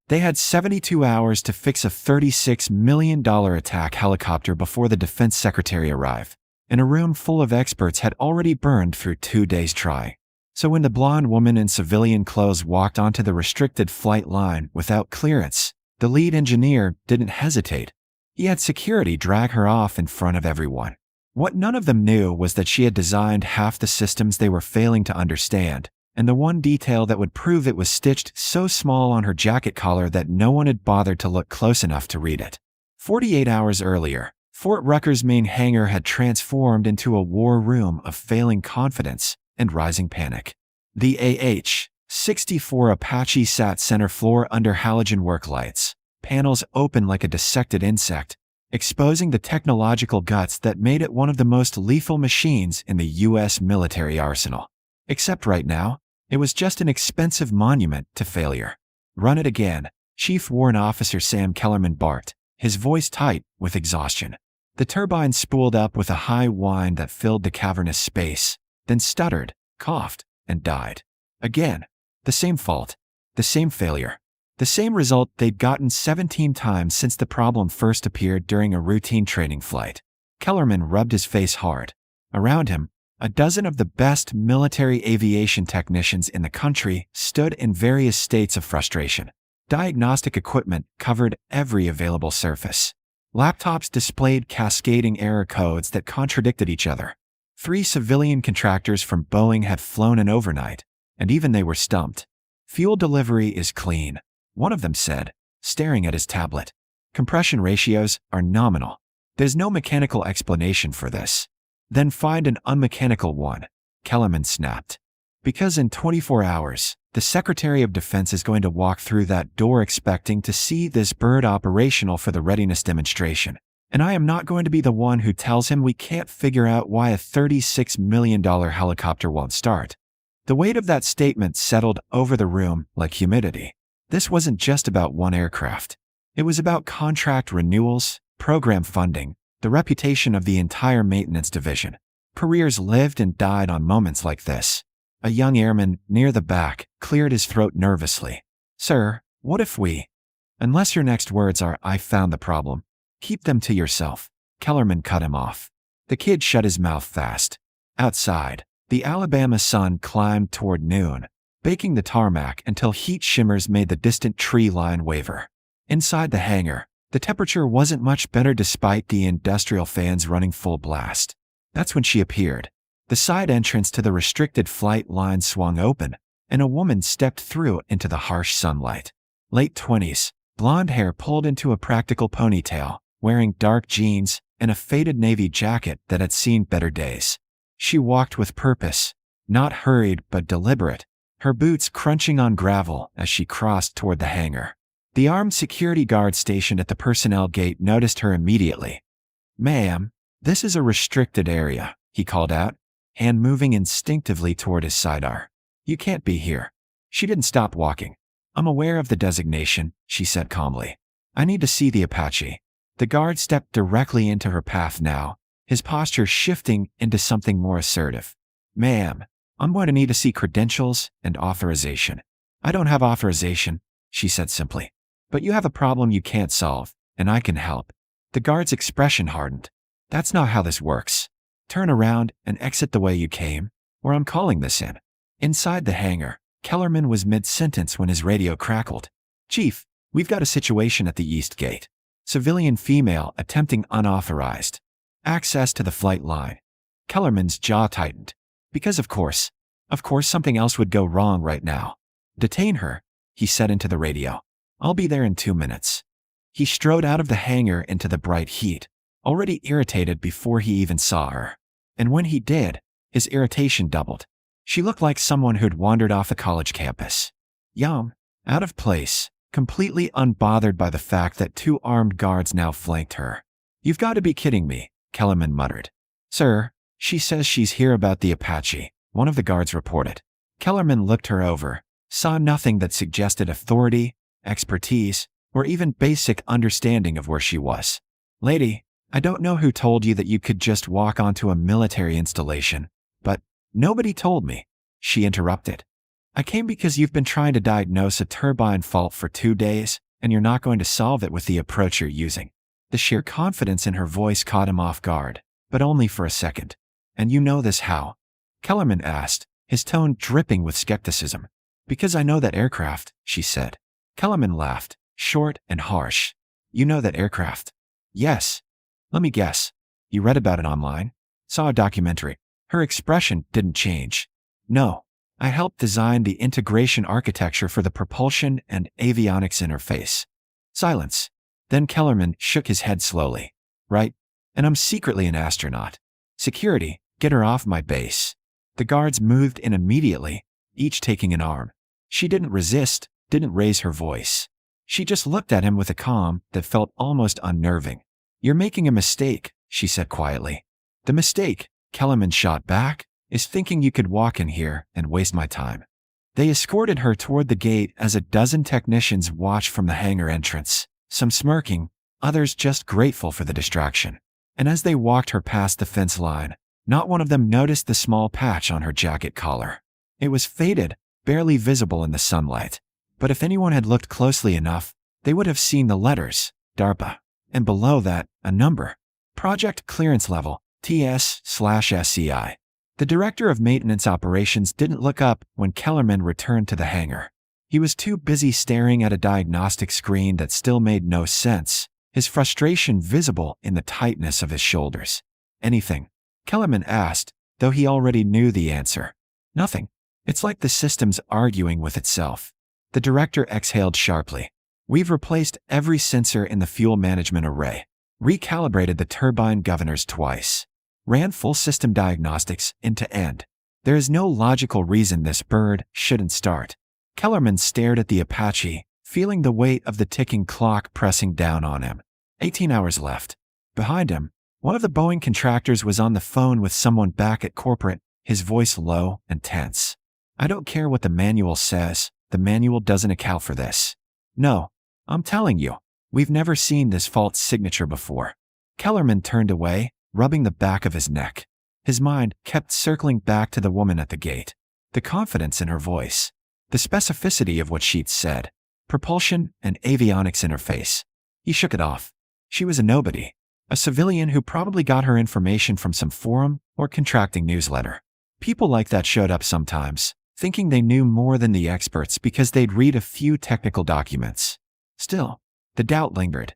They had 72 hours to fix a $36 million attack helicopter before the defense secretary arrived, and a room full of experts had already burned through 2 days trying. So when the blonde woman in civilian clothes walked onto the restricted flight line without clearance, the lead engineer didn't hesitate. He had security drag her off in front of everyone. What none of them knew was that she had designed half the systems they were failing to understand, and the one detail that would prove it was stitched so small on her jacket collar that no one had bothered to look close enough to read it. 48 hours earlier, Fort Rucker's main hangar had transformed into a war room of failing confidence and rising panic. The AH-64 Apache sat center floor under halogen work lights, panels open like a dissected insect, exposing the technological guts that made it one of the most lethal machines in the U.S. military arsenal. Except right now, it was just an expensive monument to failure. "Run it again," Chief Warrant Officer Sam Kellerman barked, his voice tight with exhaustion. The turbine spooled up with a high whine that filled the cavernous space, then stuttered, coughed, and died. Again, the same fault, the same failure, the same result they'd gotten 17 times since the problem first appeared during a routine training flight. Kellerman rubbed his face hard. Around him, a dozen of the best military aviation technicians in the country stood in various states of frustration. Diagnostic equipment covered every available surface. Laptops displayed cascading error codes that contradicted each other. 3 civilian contractors from Boeing had flown in overnight, and even they were stumped. "Fuel delivery is clean," one of them said, staring at his tablet. "Compression ratios are nominal. There's no mechanical explanation for this." "Then find an unmechanical one," Kellerman snapped. "Because in 24 hours, the Secretary of Defense is going to walk through that door expecting to see this bird operational for the readiness demonstration. And I am not going to be the one who tells him we can't figure out why a $36 million helicopter won't start." The weight of that statement settled over the room like humidity. This wasn't just about one aircraft. It was about contract renewals, program funding, the reputation of the entire maintenance division. Careers lived and died on moments like this. A young airman near the back cleared his throat nervously. "Sir, what if we—" "Unless your next words are 'I found the problem,' keep them to yourself," Kellerman cut him off. The kid shut his mouth fast. Outside, the Alabama sun climbed toward noon, baking the tarmac until heat shimmers made the distant tree line waver. Inside the hangar, the temperature wasn't much better despite the industrial fans running full blast. That's when she appeared. The side entrance to the restricted flight line swung open, and a woman stepped through into the harsh sunlight. Late 20s, blonde hair pulled into a practical ponytail, wearing dark jeans and a faded navy jacket that had seen better days. She walked with purpose, not hurried but deliberate, her boots crunching on gravel as she crossed toward the hangar. The armed security guard stationed at the personnel gate noticed her immediately. "Ma'am, this is a restricted area," he called out, hand moving instinctively toward his sidearm. "You can't be here." She didn't stop walking. "I'm aware of the designation," she said calmly. "I need to see the Apache." The guard stepped directly into her path now, his posture shifting into something more assertive. "Ma'am, I'm going to need to see credentials and authorization." "I don't have authorization," she said simply. "But you have a problem you can't solve, and I can help." The guard's expression hardened. "That's not how this works. Turn around and exit the way you came, or I'm calling this in." Inside the hangar, Kellerman was mid-sentence when his radio crackled. "Chief, we've got a situation at the East Gate. Civilian female attempting unauthorized access to the flight line." Kellerman's jaw tightened. Because of course something else would go wrong right now. "Detain her," he said into the radio. "I'll be there in 2 minutes." He strode out of the hangar into the bright heat, already irritated before he even saw her. And when he did, his irritation doubled. She looked like someone who'd wandered off a college campus. Young, out of place, completely unbothered by the fact that 2 armed guards now flanked her. "You've got to be kidding me," Kellerman muttered. "Sir, she says she's here about the Apache," one of the guards reported. Kellerman looked her over, saw nothing that suggested authority, expertise, or even basic understanding of where she was. "Lady, I don't know who told you that you could just walk onto a military installation, but nobody told me," she interrupted. I came because you've been trying to diagnose a turbine fault for 2 days, and you're not going to solve it with the approach you're using. The sheer confidence in her voice caught him off guard, but only for a second. And you know this how? Kellerman asked, his tone dripping with skepticism. Because I know that aircraft, she said. Kellerman laughed, short and harsh. You know that aircraft? Yes. Let me guess. You read about it online? Saw a documentary. Her expression didn't change. No. I helped design the integration architecture for the propulsion and avionics interface. Silence. Then Kellerman shook his head slowly. Right? And I'm secretly an astronaut. Security, get her off my base. The guards moved in immediately, each taking an arm. She didn't resist, didn't raise her voice. She just looked at him with a calm that felt almost unnerving. You're making a mistake, she said quietly. The mistake, Kellerman shot back, is thinking you could walk in here and waste my time. They escorted her toward the gate as a dozen technicians watched from the hangar entrance, some smirking, others just grateful for the distraction. And as they walked her past the fence line, not one of them noticed the small patch on her jacket collar. It was faded, barely visible in the sunlight. But if anyone had looked closely enough, they would have seen the letters, DARPA, and below that, a number. Project Clearance Level, TS/SCI. The director of maintenance operations didn't look up when Kellerman returned to the hangar. He was too busy staring at a diagnostic screen that still made no sense, his frustration visible in the tightness of his shoulders. Anything? Kellerman asked, though he already knew the answer. Nothing. It's like the system's arguing with itself. The director exhaled sharply. We've replaced every sensor in the fuel management array, recalibrated the turbine governors twice, ran full system diagnostics end to end. There is no logical reason this bird shouldn't start. Kellerman stared at the Apache, feeling the weight of the ticking clock pressing down on him. 18 hours left. Behind him, one of the Boeing contractors was on the phone with someone back at corporate, his voice low and tense. I don't care what the manual says, the manual doesn't account for this. No, I'm telling you, we've never seen this fault signature before. Kellerman turned away, rubbing the back of his neck. His mind kept circling back to the woman at the gate. The confidence in her voice. The specificity of what she'd said. Propulsion and avionics interface. He shook it off. She was a nobody. A civilian who probably got her information from some forum or contracting newsletter. People like that showed up sometimes, thinking they knew more than the experts because they'd read a few technical documents. Still, the doubt lingered.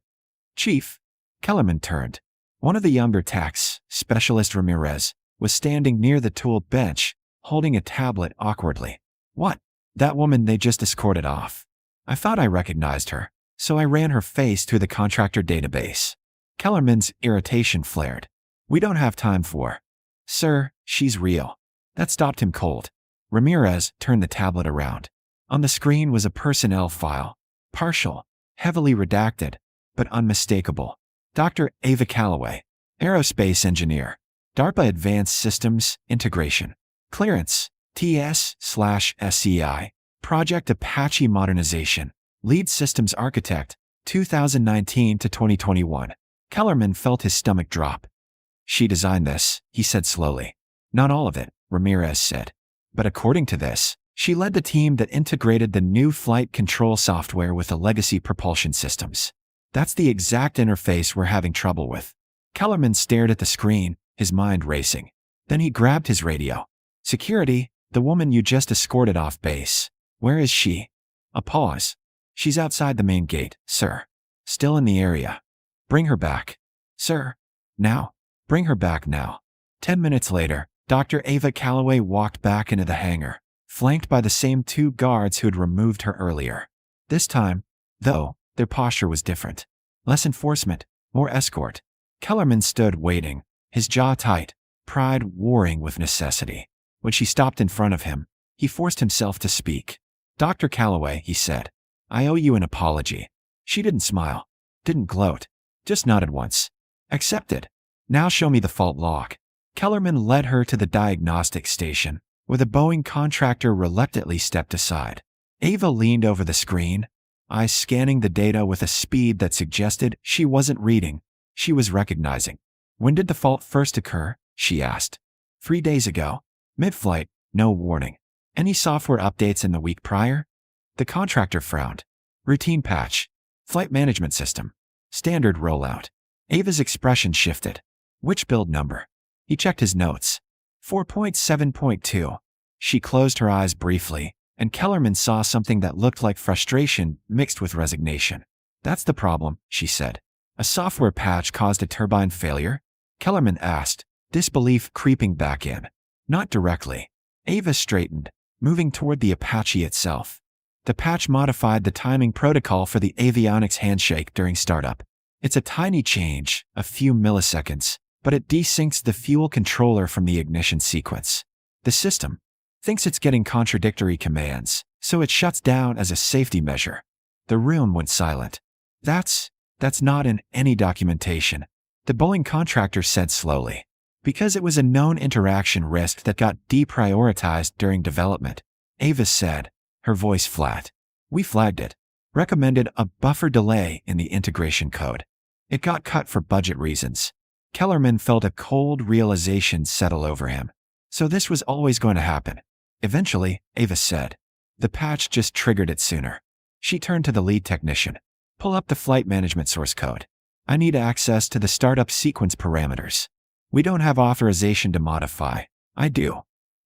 Chief, Kellerman turned. One of the younger techs, Specialist Ramirez, was standing near the tool bench, holding a tablet awkwardly. What? That woman they just escorted off. I thought I recognized her, so I ran her face through the contractor database. Kellerman's irritation flared. We don't have time for. Sir, she's real. That stopped him cold. Ramirez turned the tablet around. On the screen was a personnel file. Partial, heavily redacted, but unmistakable. Dr. Ava Calloway, aerospace engineer. DARPA Advanced Systems Integration. Clearance, TS/SCI. Project Apache Modernization. Lead Systems Architect, 2019 to 2021. Kellerman felt his stomach drop. She designed this, he said slowly. Not all of it, Ramirez said. But according to this, she led the team that integrated the new flight control software with the legacy propulsion systems. That's the exact interface we're having trouble with. Kellerman stared at the screen, his mind racing. Then he grabbed his radio. Security, the woman you just escorted off base. Where is she? A pause. She's outside the main gate, sir. Still in the area. Bring her back. Sir. Now. Bring her back now. 10 minutes later, Dr. Ava Calloway walked back into the hangar, flanked by the same 2 guards who had removed her earlier. This time, though, their posture was different. Less enforcement, more escort. Kellerman stood waiting, his jaw tight, pride warring with necessity. When she stopped in front of him, he forced himself to speak. Dr. Calloway, he said, I owe you an apology. She didn't smile, didn't gloat, just nodded once. Accepted. Now show me the fault log. Kellerman led her to the diagnostic station, where the Boeing contractor reluctantly stepped aside. Ava leaned over the screen, eyes scanning the data with a speed that suggested she wasn't reading, she was recognizing. When did the fault first occur? She asked. 3 days ago. Mid-flight, no warning. Any software updates in the week prior? The contractor frowned. Routine patch. Flight management system. Standard rollout. Ava's expression shifted. Which build number? He checked his notes. 4.7.2. She closed her eyes briefly, and Kellerman saw something that looked like frustration mixed with resignation. That's the problem, she said. A software patch caused a turbine failure? Kellerman asked, disbelief creeping back in. Not directly. Ava straightened, moving toward the Apache itself. The patch modified the timing protocol for the avionics handshake during startup. It's a tiny change, a few milliseconds, but it desyncs the fuel controller from the ignition sequence. The system thinks it's getting contradictory commands, so it shuts down as a safety measure. The room went silent. That's not in any documentation, the Boeing contractor said slowly. Because it was a known interaction risk that got deprioritized during development, Ava said, her voice flat. We flagged it. Recommended a buffer delay in the integration code. It got cut for budget reasons. Kellerman felt a cold realization settle over him. So this was always going to happen. Eventually, Ava said. The patch just triggered it sooner. She turned to the lead technician. Pull up the flight management source code. I need access to the startup sequence parameters. We don't have authorization to modify. I do.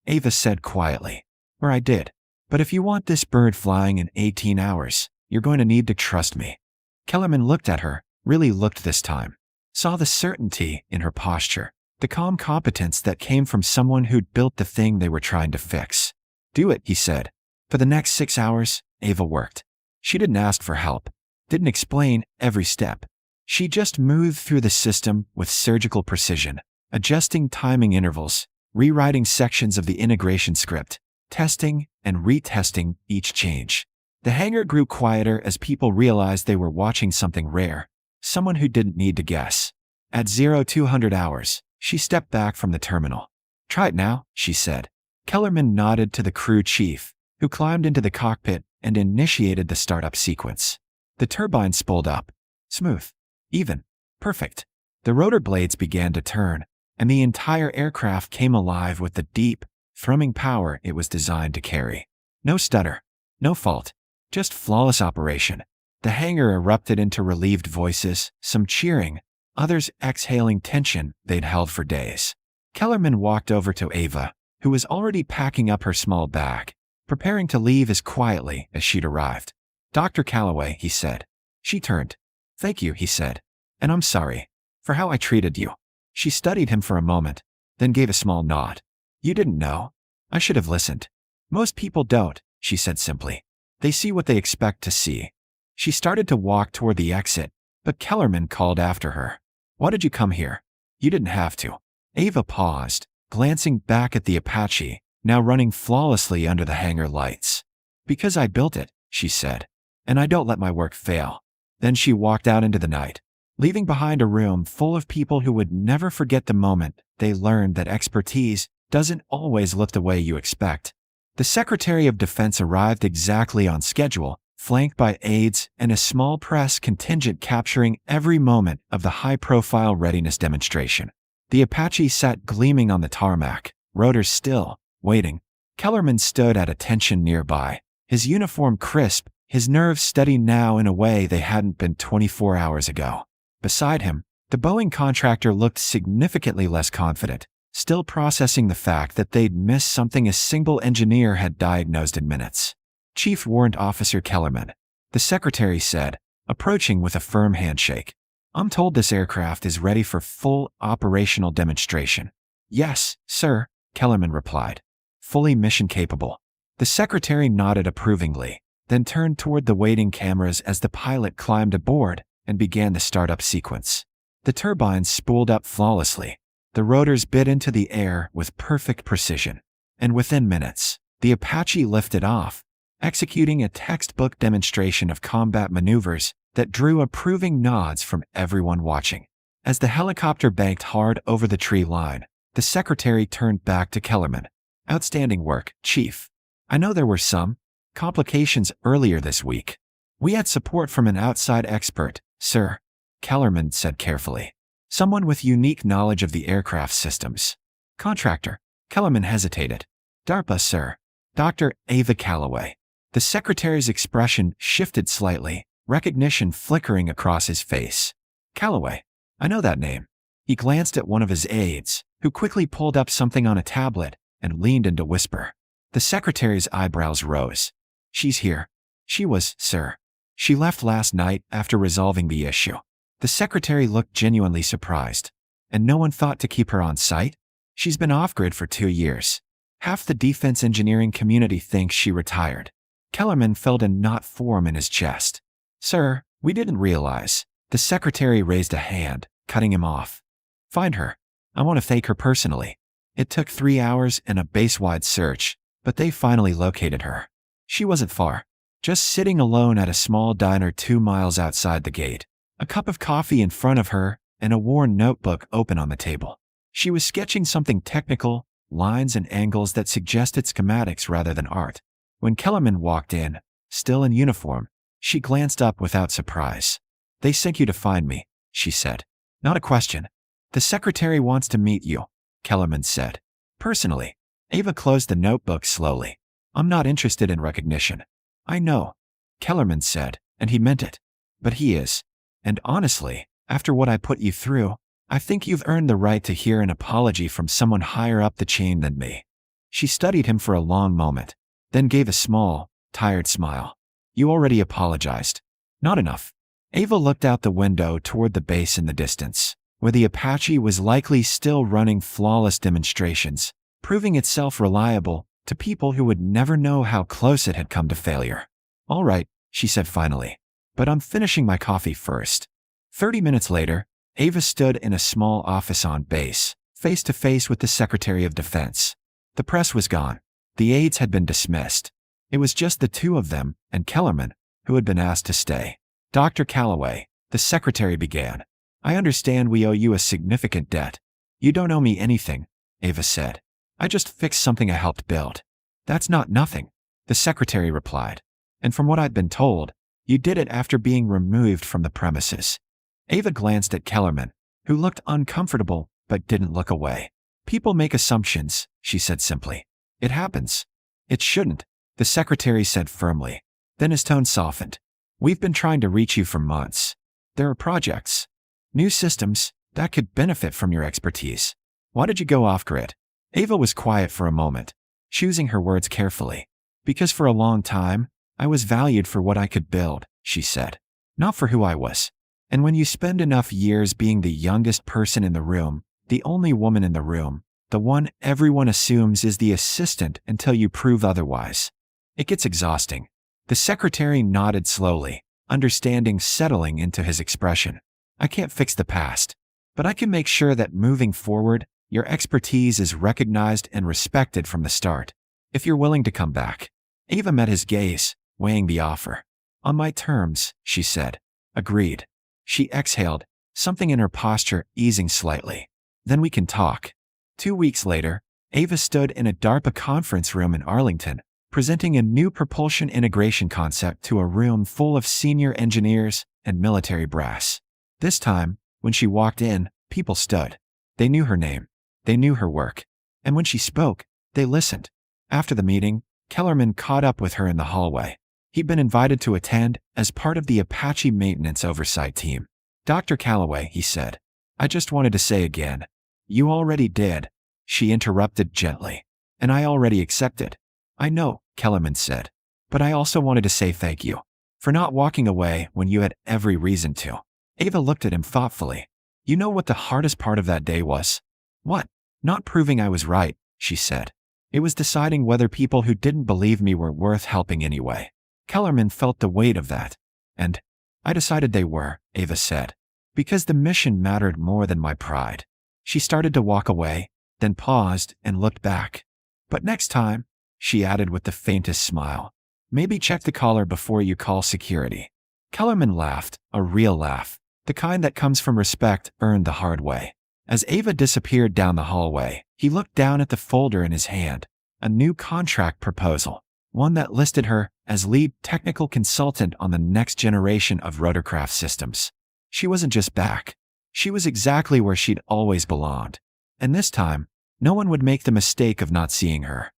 Ava said quietly. Or I did. But if you want this bird flying in 18 hours, you're going to need to trust me. Kellerman looked at her, really looked this time. Saw the certainty in her posture, the calm competence that came from someone who'd built the thing they were trying to fix. Do it, he said. For the next 6 hours, Ava worked. She didn't ask for help, didn't explain every step. She just moved through the system with surgical precision, adjusting timing intervals, rewriting sections of the integration script, testing and retesting each change. The hangar grew quieter as people realized they were watching something rare, someone who didn't need to guess. At 0200 hours, she stepped back from the terminal. Try it now, she said. Kellerman nodded to the crew chief, who climbed into the cockpit and initiated the startup sequence. The turbine spooled up. Smooth. Even. Perfect. The rotor blades began to turn, and the entire aircraft came alive with the deep, thrumming power it was designed to carry. No stutter. No fault. Just flawless operation. The hangar erupted into relieved voices, some cheering, others exhaling tension they'd held for days. Kellerman walked over to Ava, who was already packing up her small bag, preparing to leave as quietly as she'd arrived. Dr. Calloway, he said. She turned. Thank you, he said. And I'm sorry for how I treated you. She studied him for a moment, then gave a small nod. You didn't know. I should have listened. Most people don't, she said simply. They see what they expect to see. She started to walk toward the exit, but Kellerman called after her. Why did you come here? You didn't have to. Ava paused, glancing back at the Apache, now running flawlessly under the hangar lights. Because I built it, she said. And I don't let my work fail. Then she walked out into the night, leaving behind a room full of people who would never forget the moment they learned that expertise doesn't always look the way you expect. The Secretary of Defense arrived exactly on schedule, flanked by aides and a small press contingent capturing every moment of the high-profile readiness demonstration. The Apache sat gleaming on the tarmac, rotors still, waiting. Kellerman stood at attention nearby, his uniform crisp, his nerves steady now in a way they hadn't been 24 hours ago. Beside him, the Boeing contractor looked significantly less confident, still processing the fact that they'd missed something a single engineer had diagnosed in minutes. Chief Warrant Officer Kellerman, the secretary said, approaching with a firm handshake. I'm told this aircraft is ready for full operational demonstration. Yes, sir, Kellerman replied. Fully mission capable. The secretary nodded approvingly, then turned toward the waiting cameras as the pilot climbed aboard and began the startup sequence. The turbines spooled up flawlessly. The rotors bit into the air with perfect precision. And within minutes, the Apache lifted off, executing a textbook demonstration of combat maneuvers that drew approving nods from everyone watching. As the helicopter banked hard over the tree line, the secretary turned back to Kellerman. Outstanding work, Chief. I know there were some complications earlier this week. We had support from an outside expert, sir, Kellerman said carefully. Someone with unique knowledge of the aircraft systems. Contractor. Kellerman hesitated. DARPA, sir. Dr. Ava Calloway. The secretary's expression shifted slightly, recognition flickering across his face. Calloway. I know that name. He glanced at one of his aides, who quickly pulled up something on a tablet and leaned in to whisper. The secretary's eyebrows rose. She's here. She was, sir. She left last night after resolving the issue. The secretary looked genuinely surprised. And no one thought to keep her on site? She's been off-grid for 2 years. Half the defense engineering community thinks she retired. Kellerman felt a knot form in his chest. Sir, we didn't realize. The secretary raised a hand, cutting him off. Find her. I want to thank her personally. It took 3 hours and a base-wide search, but they finally located her. She wasn't far. Just sitting alone at a small diner 2 miles outside the gate. A cup of coffee in front of her and a worn notebook open on the table. She was sketching something technical, lines and angles that suggested schematics rather than art. When Kellerman walked in, still in uniform, she glanced up without surprise. They sent you to find me, she said. Not a question. The secretary wants to meet you, Kellerman said. Personally. Ava closed the notebook slowly. I'm not interested in recognition. I know, Kellerman said, and he meant it. But he is. And honestly, after what I put you through, I think you've earned the right to hear an apology from someone higher up the chain than me. She studied him for a long moment, then gave a small, tired smile. You already apologized. Not enough. Ava looked out the window toward the base in the distance, where the Apache was likely still running flawless demonstrations, proving itself reliable to people who would never know how close it had come to failure. All right, she said finally. But I'm finishing my coffee first. 30 minutes later, Ava stood in a small office on base, face to face with the Secretary of Defense. The press was gone. The aides had been dismissed. It was just the two of them and Kellerman, who had been asked to stay. Dr. Calloway, the secretary began. I understand we owe you a significant debt. You don't owe me anything, Ava said. I just fixed something I helped build. That's not nothing, the secretary replied. And from what I'd been told, you did it after being removed from the premises. Ava glanced at Kellerman, who looked uncomfortable but didn't look away. People make assumptions, she said simply. It happens. It shouldn't, the secretary said firmly. Then his tone softened. We've been trying to reach you for months. There are projects, new systems, that could benefit from your expertise. Why did you go off-grid? Ava was quiet for a moment, choosing her words carefully. Because for a long time, I was valued for what I could build, she said. Not for who I was. And when you spend enough years being the youngest person in the room, the only woman in the room, the one everyone assumes is the assistant until you prove otherwise, it gets exhausting. The secretary nodded slowly, understanding settling into his expression. I can't fix the past, but I can make sure that moving forward, your expertise is recognized and respected from the start. If you're willing to come back. Ava met his gaze, weighing the offer. On my terms, she said. Agreed. She exhaled, something in her posture easing slightly. Then we can talk. 2 weeks later, Ava stood in a DARPA conference room in Arlington, presenting a new propulsion integration concept to a room full of senior engineers and military brass. This time, when she walked in, people stood. They knew her name. They knew her work. And when she spoke, they listened. After the meeting, Kellerman caught up with her in the hallway. He'd been invited to attend as part of the Apache maintenance oversight team. Dr. Calloway, he said, I just wanted to say again. You already did, she interrupted gently. And I already accepted. I know, Kellerman said. But I also wanted to say thank you for not walking away when you had every reason to. Ava looked at him thoughtfully. You know what the hardest part of that day was? What? Not proving I was right, she said. It was deciding whether people who didn't believe me were worth helping anyway. Kellerman felt the weight of that. And I decided they were, Ava said. Because the mission mattered more than my pride. She started to walk away, then paused and looked back. But next time, she added with the faintest smile, maybe check the caller before you call security. Kellerman laughed, a real laugh, the kind that comes from respect earned the hard way. As Ava disappeared down the hallway, he looked down at the folder in his hand, a new contract proposal, one that listed her as lead technical consultant on the next generation of rotorcraft systems. She wasn't just back. She was exactly where she'd always belonged. And this time, no one would make the mistake of not seeing her.